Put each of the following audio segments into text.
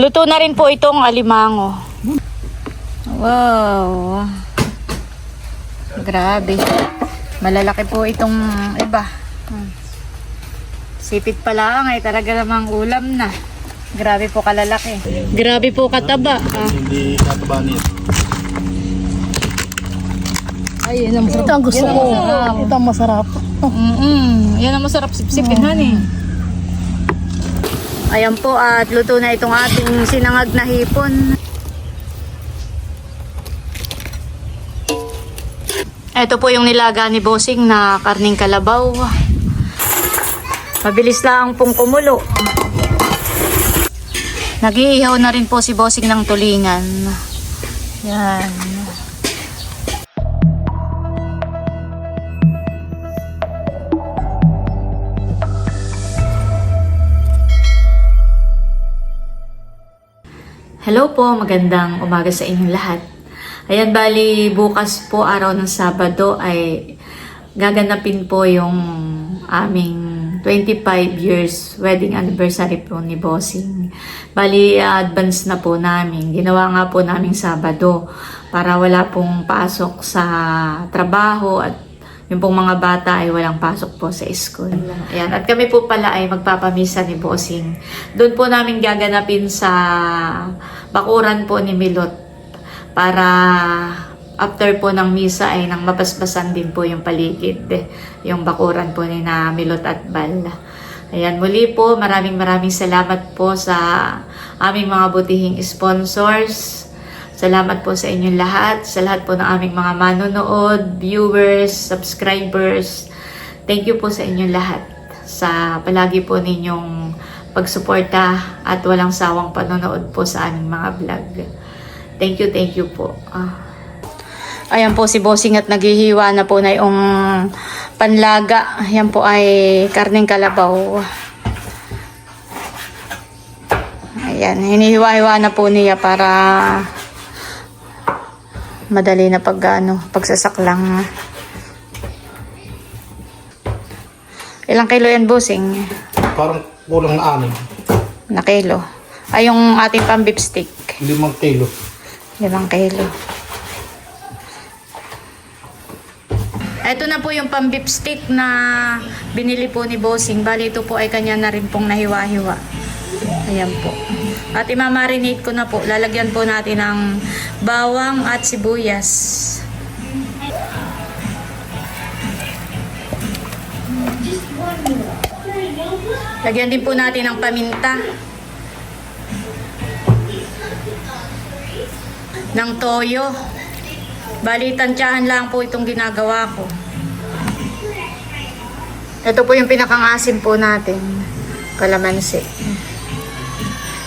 Luto na rin po itong alimango. Wow. Grabe. Malalaki po itong iba. Sipit pa lang ay talaga namang ulam na. Grabe po kalalaki. Grabe po kataba. Hindi kataba niya. Ay, yan ang masarap. Ito ang gusto ko. Ito ang masarap. Yan ang masarap sipsipin, honey. Ayan po at luto na itong ating sinangag na hipon. Ito po yung nilaga ni Bossing na karning kalabaw. Mabilis lang pong kumulo. Nag-iihaw na rin po si Bossing ng tulingan. Yan. Hello po, magandang umaga sa inyong lahat. Ayan, bali bukas po araw ng Sabado ay gaganapin po yung aming 25 years wedding anniversary po ni Bossing. Bali advance na po namin. Ginawa nga po namin Sabado para wala pong pasok sa trabaho at yung pong mga bata ay walang pasok po sa school. Ayan. At kami po pala ay magpapamisa ni Bossing. Doon po namin gaganapin sa bakuran po ni Milot para after po ng misa ay nang mabasbasan din po yung paligid. Yung bakuran po ni na Milot at Bal. Ayan, muli po maraming salamat po sa aming mga butihing sponsors. Salamat po sa inyong lahat, sa lahat po ng aming mga manonood, viewers, subscribers. Thank you po sa inyong lahat sa palagi po ninyong pagsuporta at walang sawang panonood po sa aming mga vlog. Thank you po. Ayan po si Bossing at naghihiwa na po na yung panlaga. Ayan po ay karneng kalabaw. Ayan, hinihiwa-hiwa na po niya para madali na pagsasaklang. Ilang kilo yan, Bossing? Parang kulang na 6 na kilo. Ay, yung ating pang beef stick. 5 kilo. 5 kilo. Ito na po yung pang beef stick na binili po ni Bossing. Bali, ito po ay kanya na rin pong nahiwa-hiwa. Ayan po. At imamarinate ko na po. Lalagyan po natin ng bawang at sibuyas. Lagyan din po natin ng paminta. Ng toyo. Bali, tansyahan lang po itong ginagawa ko. Ito po yung pinakangasim po natin. Kalamansi.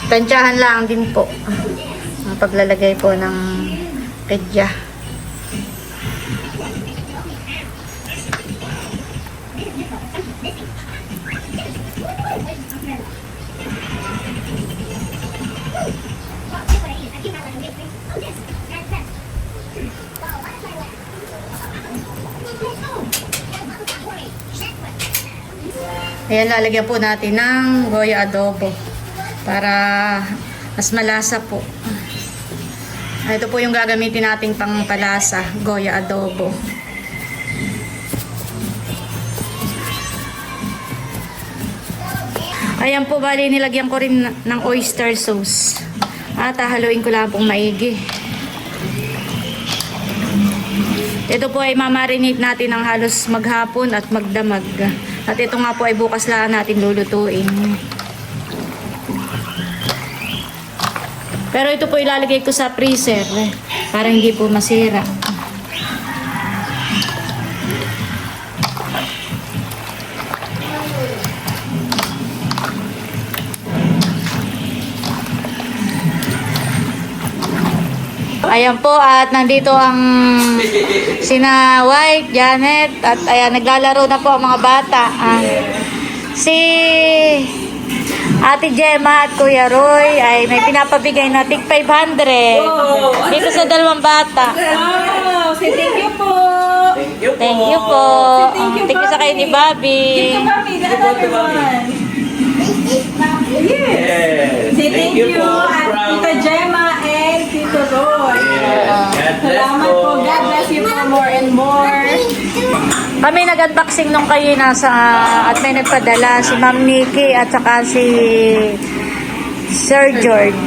Tansyahan lang din po ang paglalagay po ng pedya. Ayan, lalagyan po natin ng goya adobo para mas malasa po. Ito po yung gagamitin nating pangpalasa, goya adobo. Ayan po, bali nilagyan ko rin ng oyster sauce. At haluin ko lang pong maigi. Ito po ay mamarinate natin ng halos maghapon at magdamag. At ito nga po ay bukas lang natin lulutuin. Pero ito po ilalagay ko sa freezer para hindi po masira. Ayan po, at nandito ang sina White, Janet, at ayan, naglalaro na po ang mga bata. Si Ate Gemma at Kuya Roy ay may pinapabigay na tig 500 dito sa dalawang bata. Wow! Say thank you po! Thank you po. Thank you sa kayo ni Bobby. Thank you, Mami. Lahat everyone. Yes! Say thank you, Ate more and more. Kami nag-unboxing nung kayo nasa at may nagpadala si Ma'am Nikki at saka si Sir George.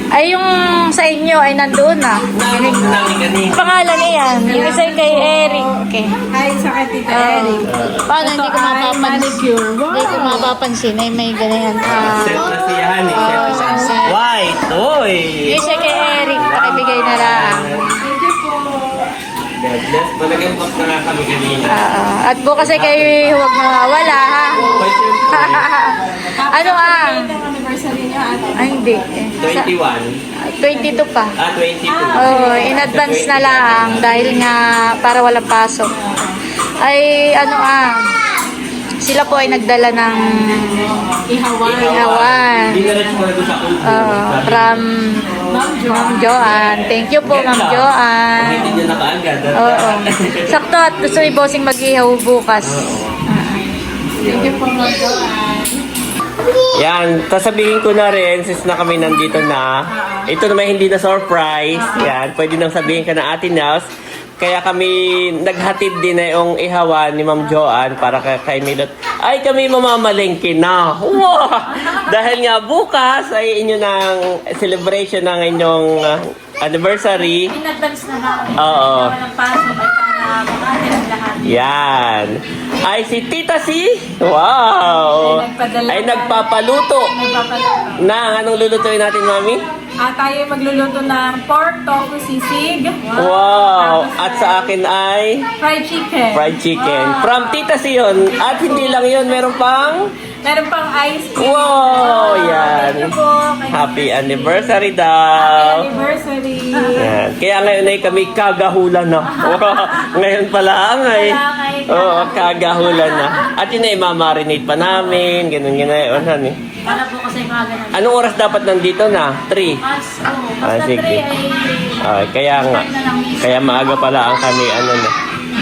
Ay yung sa inyo ay nandoon na. Pangalan niyan. Yung isa kay Eric. Ay, sa kay Tita Eric. Paano hindi ko mapapansin? Manicure. Wow. Hindi ko mapapansin. Ay may ganyan. Set na si Hani. White. Oy. Yung isa kay Eric. Pakibigay na lang. Thank you po. God bless. Nag-unbox na nga kami kanina. At bukas ay kayo huwag mawawala ha. Ano Happy anniversary niya, ate. Ay hindi. 21. 22 pa. 22. Oo, in advance na lang dahil nga para walang pasok. Ay sila po ay nagdala ng ihawan. Dinaretso ko na doon sa kulto. From Ma'am Joanne. Thank you po, Ma'am Joanne. Hindi niya nakaagad. Oo. Sakto at gusto ni Bossing mag-ihaw bukas. Thank you po, Ma'am Joanne. Yan, sasabihin ko na rin, since na kami nandito na, ito naman hindi na surprise. Yan, pwede nang sabihin ka na Ate Nels. Kaya kami naghatid din na yung ihawan ni Ma'am Joanne para kay Milot. Ay, kami mamamalengke na. Wow! Dahil nga bukas ay inyo ng celebration ng inyong anniversary. In advance na lang. Oo. Walang pasok ay para makatid ang lahat. Yan. Ay, si Tita Si. Wow! Ay, nagpapaluto. Na, anong lulutuin natin, Mami? Tayo magluluto ng pork tofu sisig. Wow! At sa akin ay Fried chicken. fried chicken. From Tita Si yun. At hindi lang yun, meron pang Meron pang ice cream. wow! Yan. Thank you po. Happy anniversary Happy daw. anniversary. Yan. Kaya ngayon ay kami kagahulan na. Ngayon pala ay. Oo, kagahulan na. At yun ay mamarinate pa namin. Ganun ganun. Ano, Para po kasi mga ganun. anong oras dapat nandito na? 3. Basta sige. 3 ay Kaya nga. Kaya maaga pala ang kami. Ano na.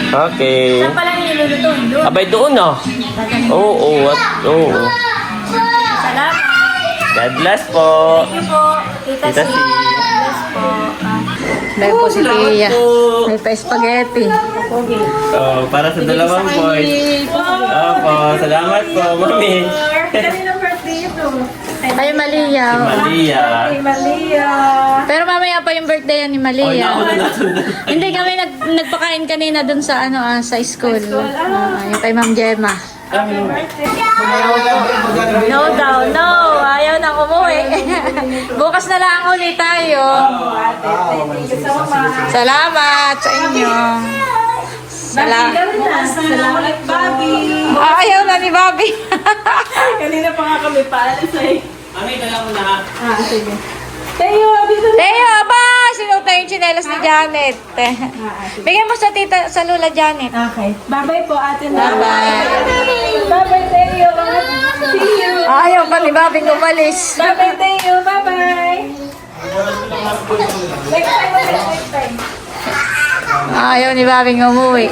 Okay. saan pala nilulutuin doon? Abay doon na. Oo. Salamat. God bless po. Thank you po. Tita Tita Si. Si. Bless po. Dahil po si Tia. May pa-spaghetti. Para sa dalawang boys. Opo, salamat po, Mami. Kaninang birthday ito? Ay, Malia. Malia. Kay Malia. Pero mamaya pa yung birthday yan ni Malia. Hindi kami nagpakain kanina dun sa sa school. Yung kay Ma'am Gemma. No daw, no. Ayaw nang umuwi. Bukas na lang ulit tayo. Thank you so much. Salamat sa inyo. Salamat, Bobby. Ayaw na ni Bobby. Kanina pa nga kami paalis eh. Mami, dala ko na. Sige. Tayo, dito na. Teo, ba? Sinuot na yung tsinelas ni Janet. Bigyan mo sa tita, sa Lula Janet. Okay. Bye-bye po, ate na. Bye-bye. Bye-bye, Tayo. See you. Ayaw pa ni Bobby umalis. Bye-bye, Tayo. Bye-bye. Next time ulit, next time. Ayaw ni Babing umuwi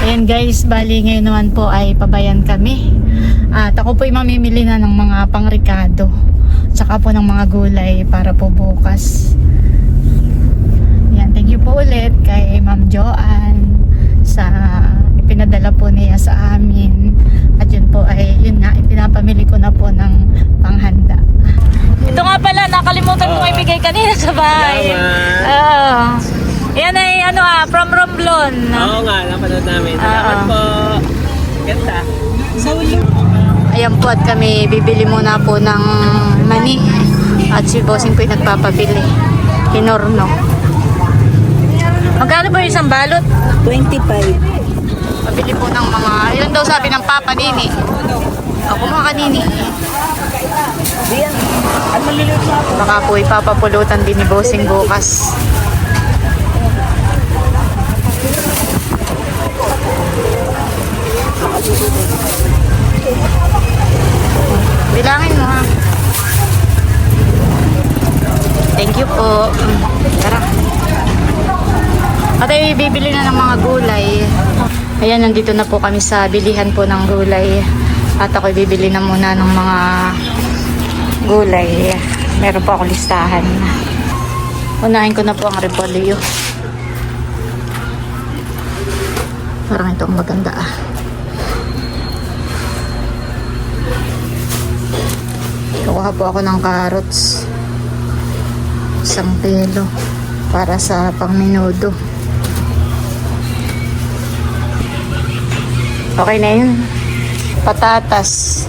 Ayan guys, bali ngayon naman po ay pabayan kami. At ako po ay mamimili na ng mga pangrikado. Tsaka po ng mga gulay para po bukas. Yan, thank you po ulit kay Ma'am Joanne sa ipinadala po niya sa amin. At yun po ay, yun nga, ipinapamili ko na po ng panghanda. Ito nga pala, nakalimutan kong ibigay kanina sa bahay. Yan ay from Romblon. Oo nga, napanood namin. Salamat po. Ganda. Ayan po at kami bibili muna po ng mani. At si Bossing po yung nagpapabili. Hinorno. Magkano po yung isang balot? 25. Pabili po ng mga, yun daw sabi ng Papa Nini. Ako mga kanini. Baka po ipapapulutan din ni Bossing bukas. Bilangin mo ha. Thank you po. Tara. At ay bibili na ng mga gulay. Ayan, nandito na po kami sa bilihan po ng gulay. At ako bibili na muna ng mga gulay. Meron po akong listahan. Unahin ko na po ang repolyo. Parang ito ang maganda ah. Kukuha po ako ng carrots. 1 kilo para sa pangmenudo. Okay na yun. Patatas.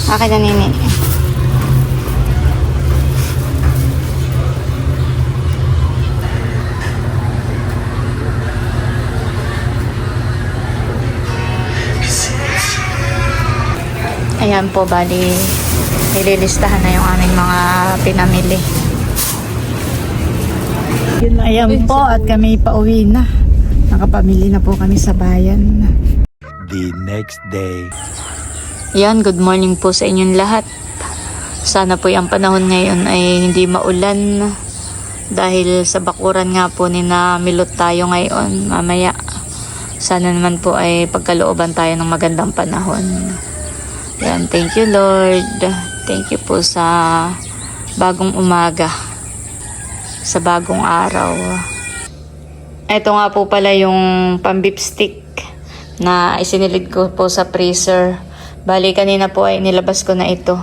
Akin na nini. Ayan po, bali nililistahan na yung aming mga pinamili. Ayan po, at kami pauwi na. Nakapamili na po kami sa bayan. The next day. Yan, good morning po sa inyong lahat. Sana po yung panahon ngayon ay hindi maulan. Dahil sa bakuran nga po ni na milot tayo ngayon mamaya. Sana naman po ay pagkalooban tayo ng magandang panahon. Yan, thank you Lord. Thank you po sa bagong umaga. Sa bagong araw. Ito nga po pala yung pang-beef stick na isinilid ko po sa freezer. Bali kanina po ay nilabas ko na ito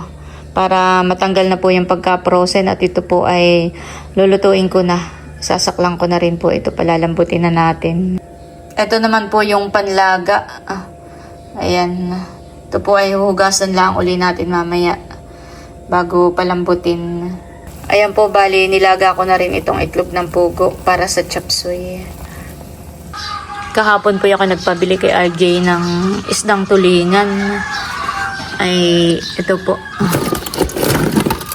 para matanggal na po yung pagka-frozen at ito po ay lulutuin ko na. Sasaklang ko na rin po ito, palalambutin na natin. Ito naman po yung panlaga. Ayan. Ito po ay hugasan lang uli natin mamaya bago palambutin. Ayan po, bali nilaga ko na rin itong itlog ng pugo para sa chop suey. Kahapon po ako nagpabili kay RJ ng isdang tulingan. Ay ito po.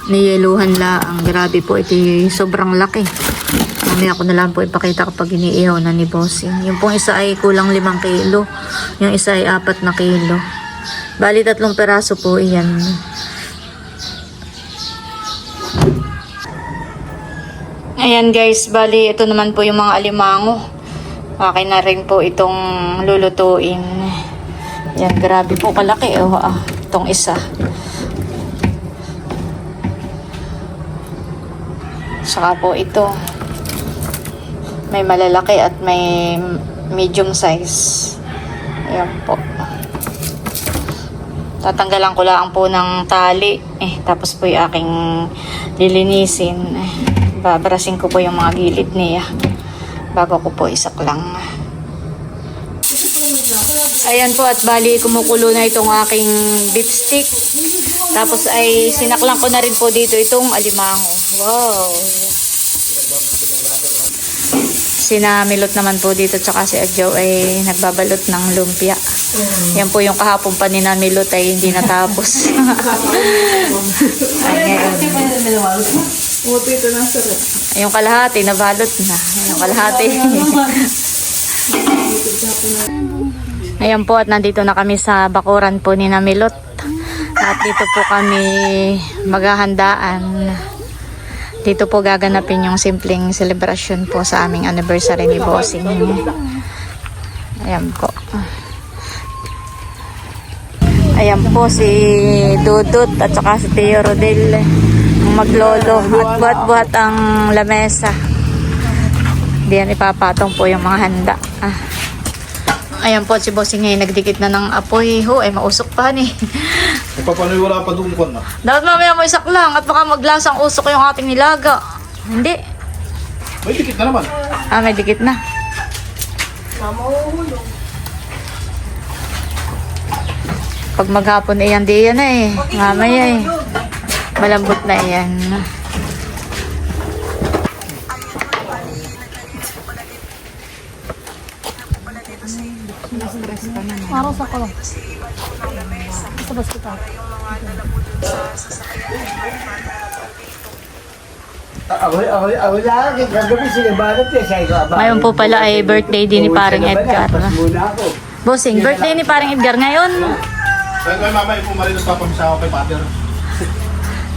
Niyeluhan lang. Grabe po, ito sobrang laki. Mamaya ko na lang po ipakita kapag iniihaw na ni Bossing. Yung pong isa ay kulang 5 kilo. Yung isa ay 4 na kilo. Bali 3 peraso po iyan. Ayan guys, bali ito naman po yung mga alimango. Akin na rin po itong lulutuin. Yan, grabe po kalaki. Itong isa. Saka po ito. May malalaki at may medium size. Ayan po. Tatanggalan ko lang po ng tali. Tapos po yung aking lilinisin. Babarasin ko po yung mga gilid niya bago ko po isaklang. Ayan po, at bali kumukulo na itong aking beef stick. Tapos ay sinaklang ko na rin po dito itong alimango. Wow! Sinamilot naman po dito, tsaka si Adjo ay nagbabalot ng lumpia. Yan po yung kahapon pa ni Namilot ay hindi natapos. Ay, ngayon. Yung kalahati, nabalot na. Yung kalahati. Ayan po, at nandito na kami sa bakuran po ni Namilot. At dito po kami maghahandaan. Dito po gaganapin yung simpleng celebration po sa aming anniversary ni Bossing. Ayan po. Ayan po si Dudut at saka si Tio Rodel maglolo at buhat-buhat ang lamesa. Diyan ipapatong po yung mga handa. Ayan po si Bossing ngayon nagdikit na ng apoy. Ay mausok pa ni. Papanoy wala pa doon ko na. Dapat mamaya mo isak lang at baka maglasang usok yung ating nilaga. Hindi. May dikit na naman. May dikit na. Pag maghapon yan di yan mamaya malambot na yan. Araw sa ko. Sa hospital. Ngayon po pala ay birthday din ni Paring Edgar. Bossing, birthday ni Paring Edgar ngayon. Kaya mama, ipumarinos pa kami sa kay Pater.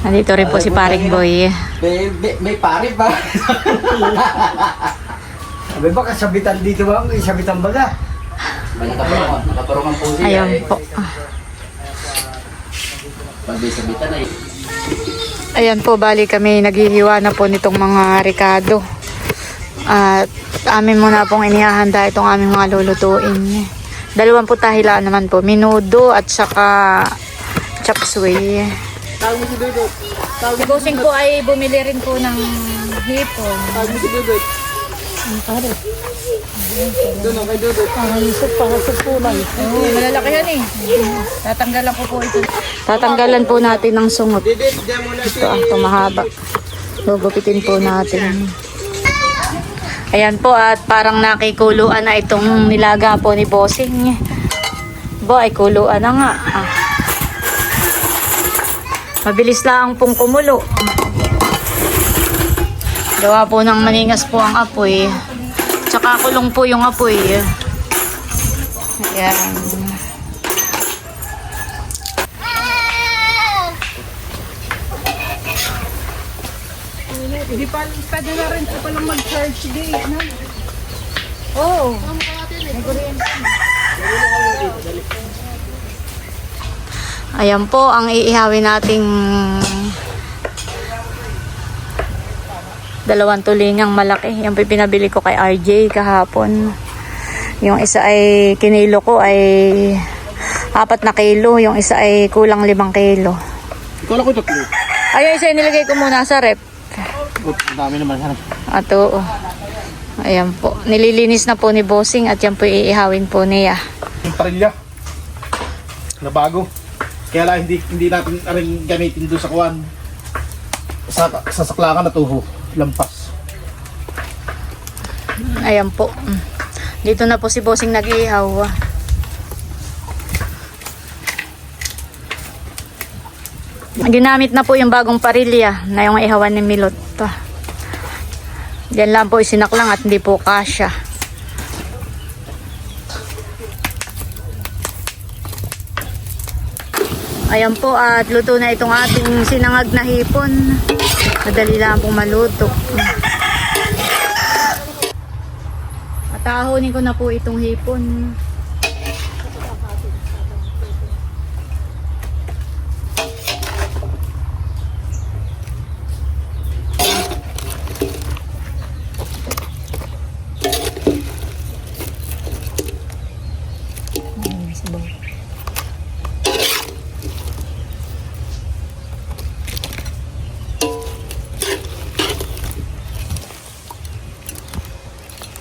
Nandito rin po si Paring Boy. May pare ba? Sabi ba kasabitan dito ba? Kasabitan ba na? Nakaparungan po siya. Ayun po. Pagbisabitan na Ayan po, bali kami naghihiwa na po nitong mga ricado. At amin muna pong inihahanda itong aming mga lulutuin. Dalawang putahilaan naman po. Menudo at saka chop suey. Si Bossing po ay bumili rin po ng hipon. Malalaki yan eh. Tatanggalan ko po ito. Tatanggalan po natin ng sungot. Ito mahaba. Gugupitin po natin. Ayan po at parang nakikuluan na itong nilaga po ni Bossing. Bo ay kuluan na nga. Mabilis lang pong kumulo. Gawa po ng maningas po ang apoy. Tsaka kulong po yung apoy. Ayan. Hindi pa, pwede na rin po palang mag-charge gate, no? Oo. Ayan po ang iihawin nating dalawang tulingang malaki. Yan po yung pinabili ko kay RJ kahapon. Yung isa ay kinilo ko ay 4 na kilo. Yung isa ay kulang 5 kilo. Ikaw lang ko tatlo. Ay, yung isa ay nilagay ko muna sa rep. Ang dami naman. Ato. Ayan po. Nililinis na po ni Bossing at yan po iihawin po niya. Yung parilya. Na bago. Kaya lang hindi natin rin gamitin doon sa kuwan. Sa saklakan na tuho. Lampas. Ayan po. Dito na po si Bossing nag-iihaw. Ginamit na po yung bagong parilya na yung ihawan ni Milot. Diyan lang po isinaklang at hindi po kasya. Ayan po at luto na itong ating sinangag na hipon. Madali lang pong maluto. At ahonin ko na po itong hipon.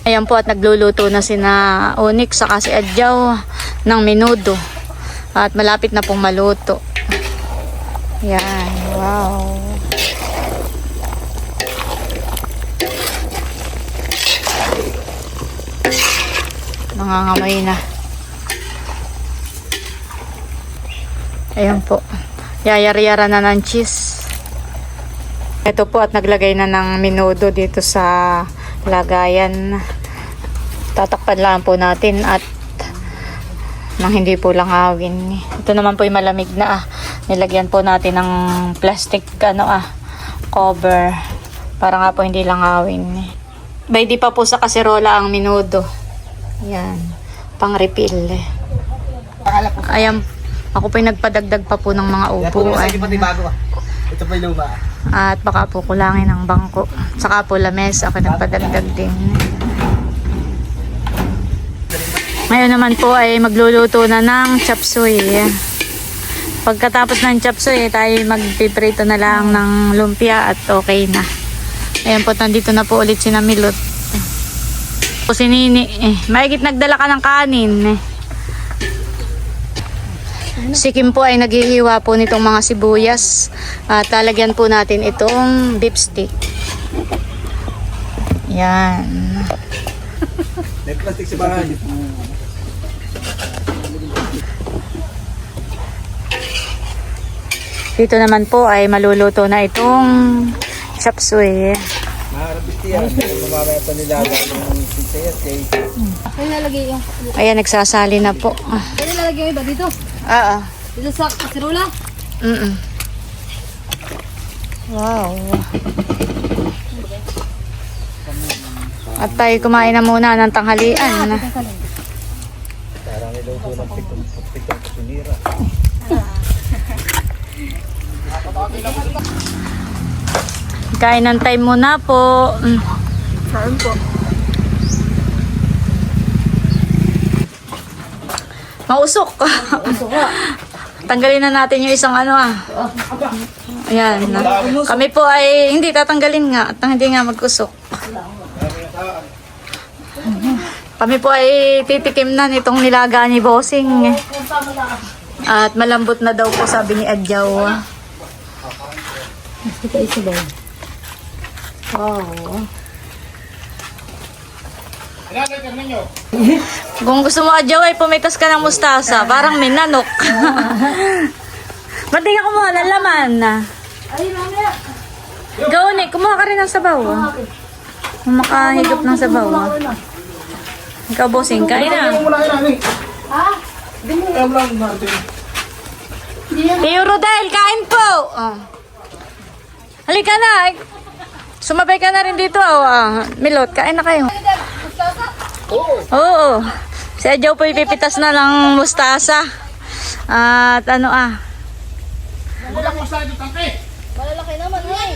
Ayan po at nagluluto na sina Onyx saka si Adjaw ng menudo. At malapit na pong maluto. Yan, wow. Nangangamay na. Ayan po. Yayari-yara na ng cheese. Ito po at naglagay na ng menudo dito sa lagayan. Tatakpan lang po natin at nang hindi po langawin. Ito naman po yung malamig na nilagyan po natin ng plastic cover para nga po hindi langawin. Pwede pa po sa kaserola ang menudo. Yan, pang refill. Ayan, ako po yung nagpadagdag pa po ng mga upuan. Ito pa yung luma. At baka po kulangin ng bangko. Saka po lames, ako nagpadagdag din. Ngayon naman po ay magluluto na ng chop suey. Pagkatapos ng chop suey, tayo magpiprito na lang ng lumpia at okay na. Ayan po, nandito na po ulit si Milot. O si Nini, mahigit nagdala ka ng kanin. Si Kim po ay naghihiwa po nitong mga sibuyas. At lalagyan po natin itong beef stick. Yan. May plastic sa bahay. Dito naman po ay maluluto na itong chop suey. Maharapit yan. Mamamaya pa nilaga ng sisayas. Kaya lalagay yung... Ayan, nagsasali na po. Kaya lalagay yung iba dito? Oo. Dito sa kaserola? Wow. At tayo kumain na muna ng tanghalian. Parang niluto ng pitong kusunira. Kain ng time muna po. Saan po? Mausok. Tanggalin na natin yung isang ano ah. Ayan. Kami po ay hindi tatanggalin nga at hindi nga mag-usok. Kami po ay titikim na nitong nilaga ni Bossing. At malambot na daw po sabi ni Adjaw. Ito isa ba? Wow. Ilalagay ninyo. Kung gusto mo Adjaw ay pumitas ka ng mustasa. Parang may nanok. Ba't di ka kumuha ng laman? Ay, mamaya. Gawin kumuha ka rin ng sabaw. Kung makahigop ng sabaw. Ikaw, Bossing, kain na. Muna kayo, Ha? Hindi mo alam lang natin. Tio Rodel, kain po! Oh. Halika na. Sumabay ka na rin dito. Milot, kain na kayo. Oo. Si Adjaw po ipipitas na ng mustasa. At ano Wala ko sa ito, tangke. Malalaki naman, ay.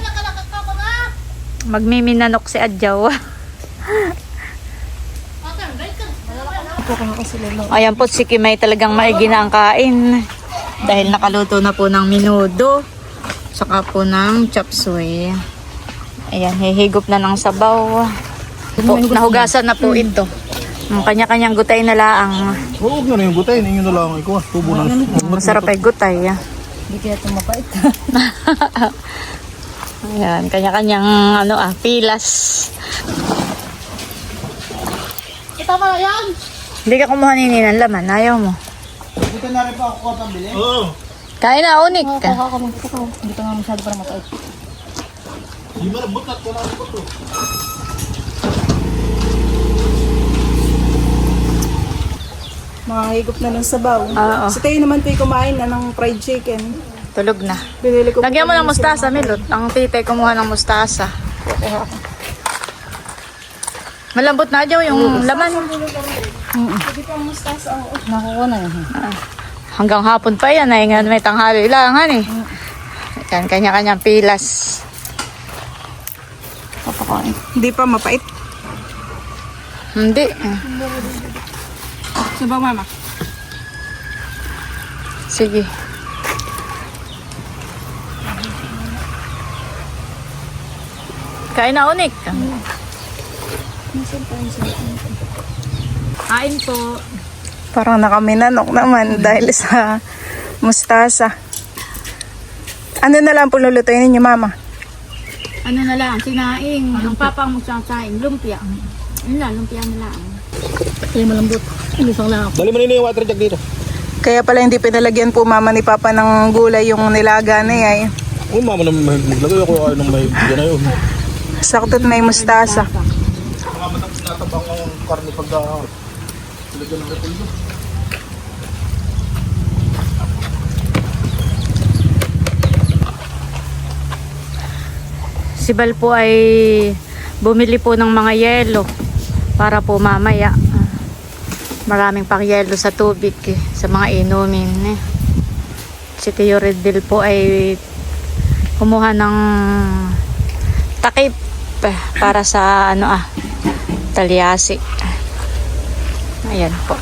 magmiminanok si Adjaw. Ayan po, si Kimay talagang maigi na ang kain. Dahil nakaluto na po ng minudo. Saka po ng chop suey. Ayan, hihigop na ng sabaw. Po, nahugasan na po ito. Ang kanya-kanyang gutay na laang. Huwag nyo na yung gutay. Ninyo na lang. Ikaw, tubo ng... Masarap ay gutay. Hindi kaya tumapait. Ayan, kanya-kanyang pilas. Ito pa yan. Hindi ka kumuha nini ng laman, ayaw mo. Dito na rin pa ako kotang bili. Oo. Kain na, unik. Kuha ka mong ito. Hindi ka nga masyado para mapait. Di ba nabutat ko na ako ito? Mahigop na ng sabaw. Oo, Si Tayo naman tayo kumain na ng fried chicken. tulog na. Binili ko Lagyan mo ng mustasa, Milot. Ang titay kumuha ng mustasa. Malambot na dyan yung laman. Nakuha na yan. Hanggang hapon pa yan. Ay, may tanghali lang, eh. Yan, kanya-kanyang pilas. Papakain. Hindi pa mapait. Hindi. Sabaw, mama. Sige. Kain na, unik. Kain po. Parang nakaminanok naman dahil sa mustasa. Ano na lang po lulutuin ninyo, mama? Ano na lang, sinaing. Ang papa mo sasaing, lumpia. Yun lang, lumpia na lang. Ay, malambot. Hindi pang lang. Dali mo na yung water jug dito. Kaya pala hindi pinalagyan po mama ni papa ng gulay yung nilaga na yan. Oo, mama na maglagay ako kayo ng may yan na yun. Saktot may mustasa. Mga matapos natabang ang karne pagka... Lagyan ng repolyo. Si Bal po ay bumili po ng mga yelo para po mamaya. Maraming pang yelo sa tubig sa mga inumin. Si Tio Redil po ay kumuha ng takip para sa talyasi. Ayan po.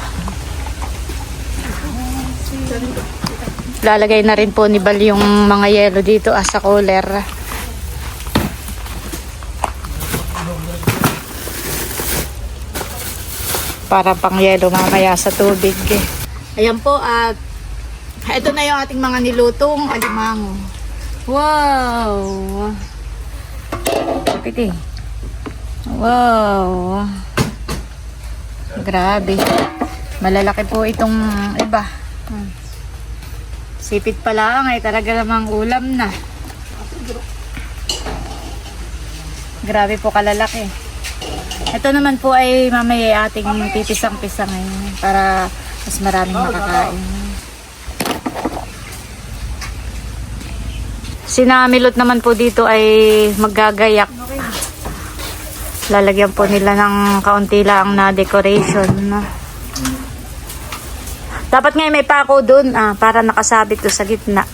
Lalagay na rin po ni Bal yung mga yelo dito sa cooler. Para pang yelo mamaya sa tubig. Ayan po, at ito na yung ating mga nilutong alimango. Wow! Piti. Wow! Grabe. Malalaki po itong iba. Sipit pa lang ay talaga namang ulam na. Grabe po kalalaki. Ito naman po ay mamaya ating tipisang-pisangin para mas maraming makakain. Sinamilot naman po dito ay maggagayak. Lalagyan po nila ng kaunti lang na decoration. Dapat ngayon may pako dun para nakasabit to sa gitna.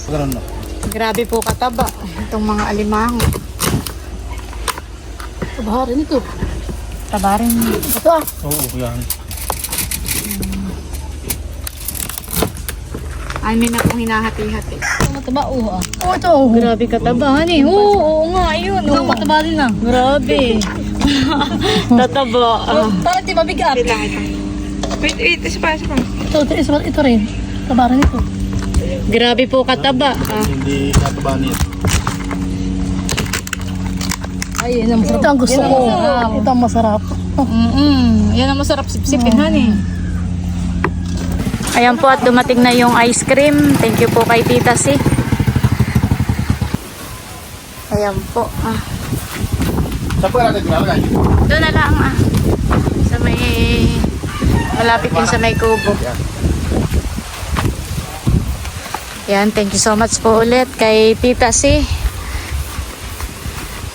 Ganun na. Grabe po kataba itong mga alimango. Kabaharin ito. Tabarin. Ito ah. Oo, yan. Ay, may na pong hinahati-hati. Ito mataba oh ah. Oh ito oh. Grabe kataba, honey. Oo nga, ayun. Ito mataba din ah. Grabe. Tataba. Parang di mabigat. Wait, Ito rin. Kabaharin ito. Grabe po kataba. Hindi kataba niya. Ay, yan ang masarap. Ito ang gusto ko. Ito ang masarap. Yan ang masarap sipsipin, honey. Ayan po at dumating na yung ice cream. Thank you po kay Tita Si. Ayan po. Saan po natin nilalagay? Doon na lang sa may malapit din sa may kubo. Yan, thank you so much po ulit kay Tita Si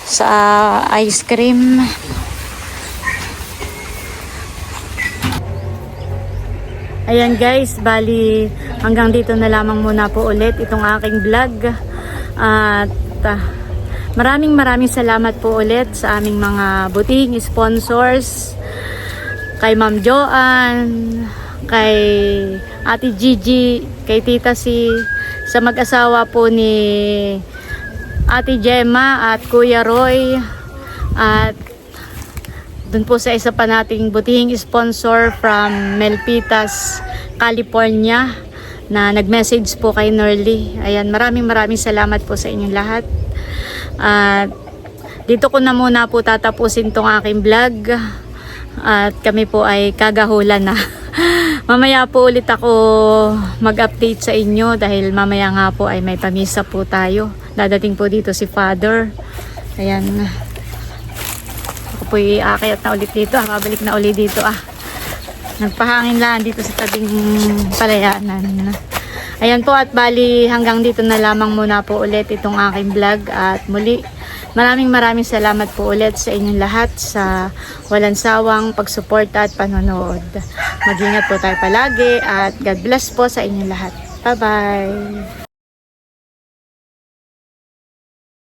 sa ice cream. Ayan guys, bali hanggang dito na lamang muna po ulit itong aking vlog. At maraming salamat po ulit sa aming mga butihing sponsors. Kay Ma'am Joanne, kay Ate Gigi, kay Tita Si, sa mag-asawa po ni Ate Gemma at Kuya Roy, at dun po sa isa pa nating butihing sponsor from Melpitas, California, na nag-message po kay Nerly. Ayan, maraming salamat po sa inyong lahat. At dito ko na muna po tatapusin tong aking vlog. At kami po ay kagahulan na. Mamaya po ulit ako mag-update sa inyo dahil mamaya nga po ay may pamisa po tayo. Dadating po dito si Father. Ayan. Ako po aakyat na ulit dito. Babalik na ulit dito Nagpahangin lang dito sa tabing palayanan. Ayan po at bali hanggang dito na lamang muna po ulit itong aking vlog. At muli maraming salamat po ulit sa inyong lahat sa walang sawang pagsuporta at panonood. Mag-ingat po tayo palagi at God bless po sa inyong lahat. Bye-bye!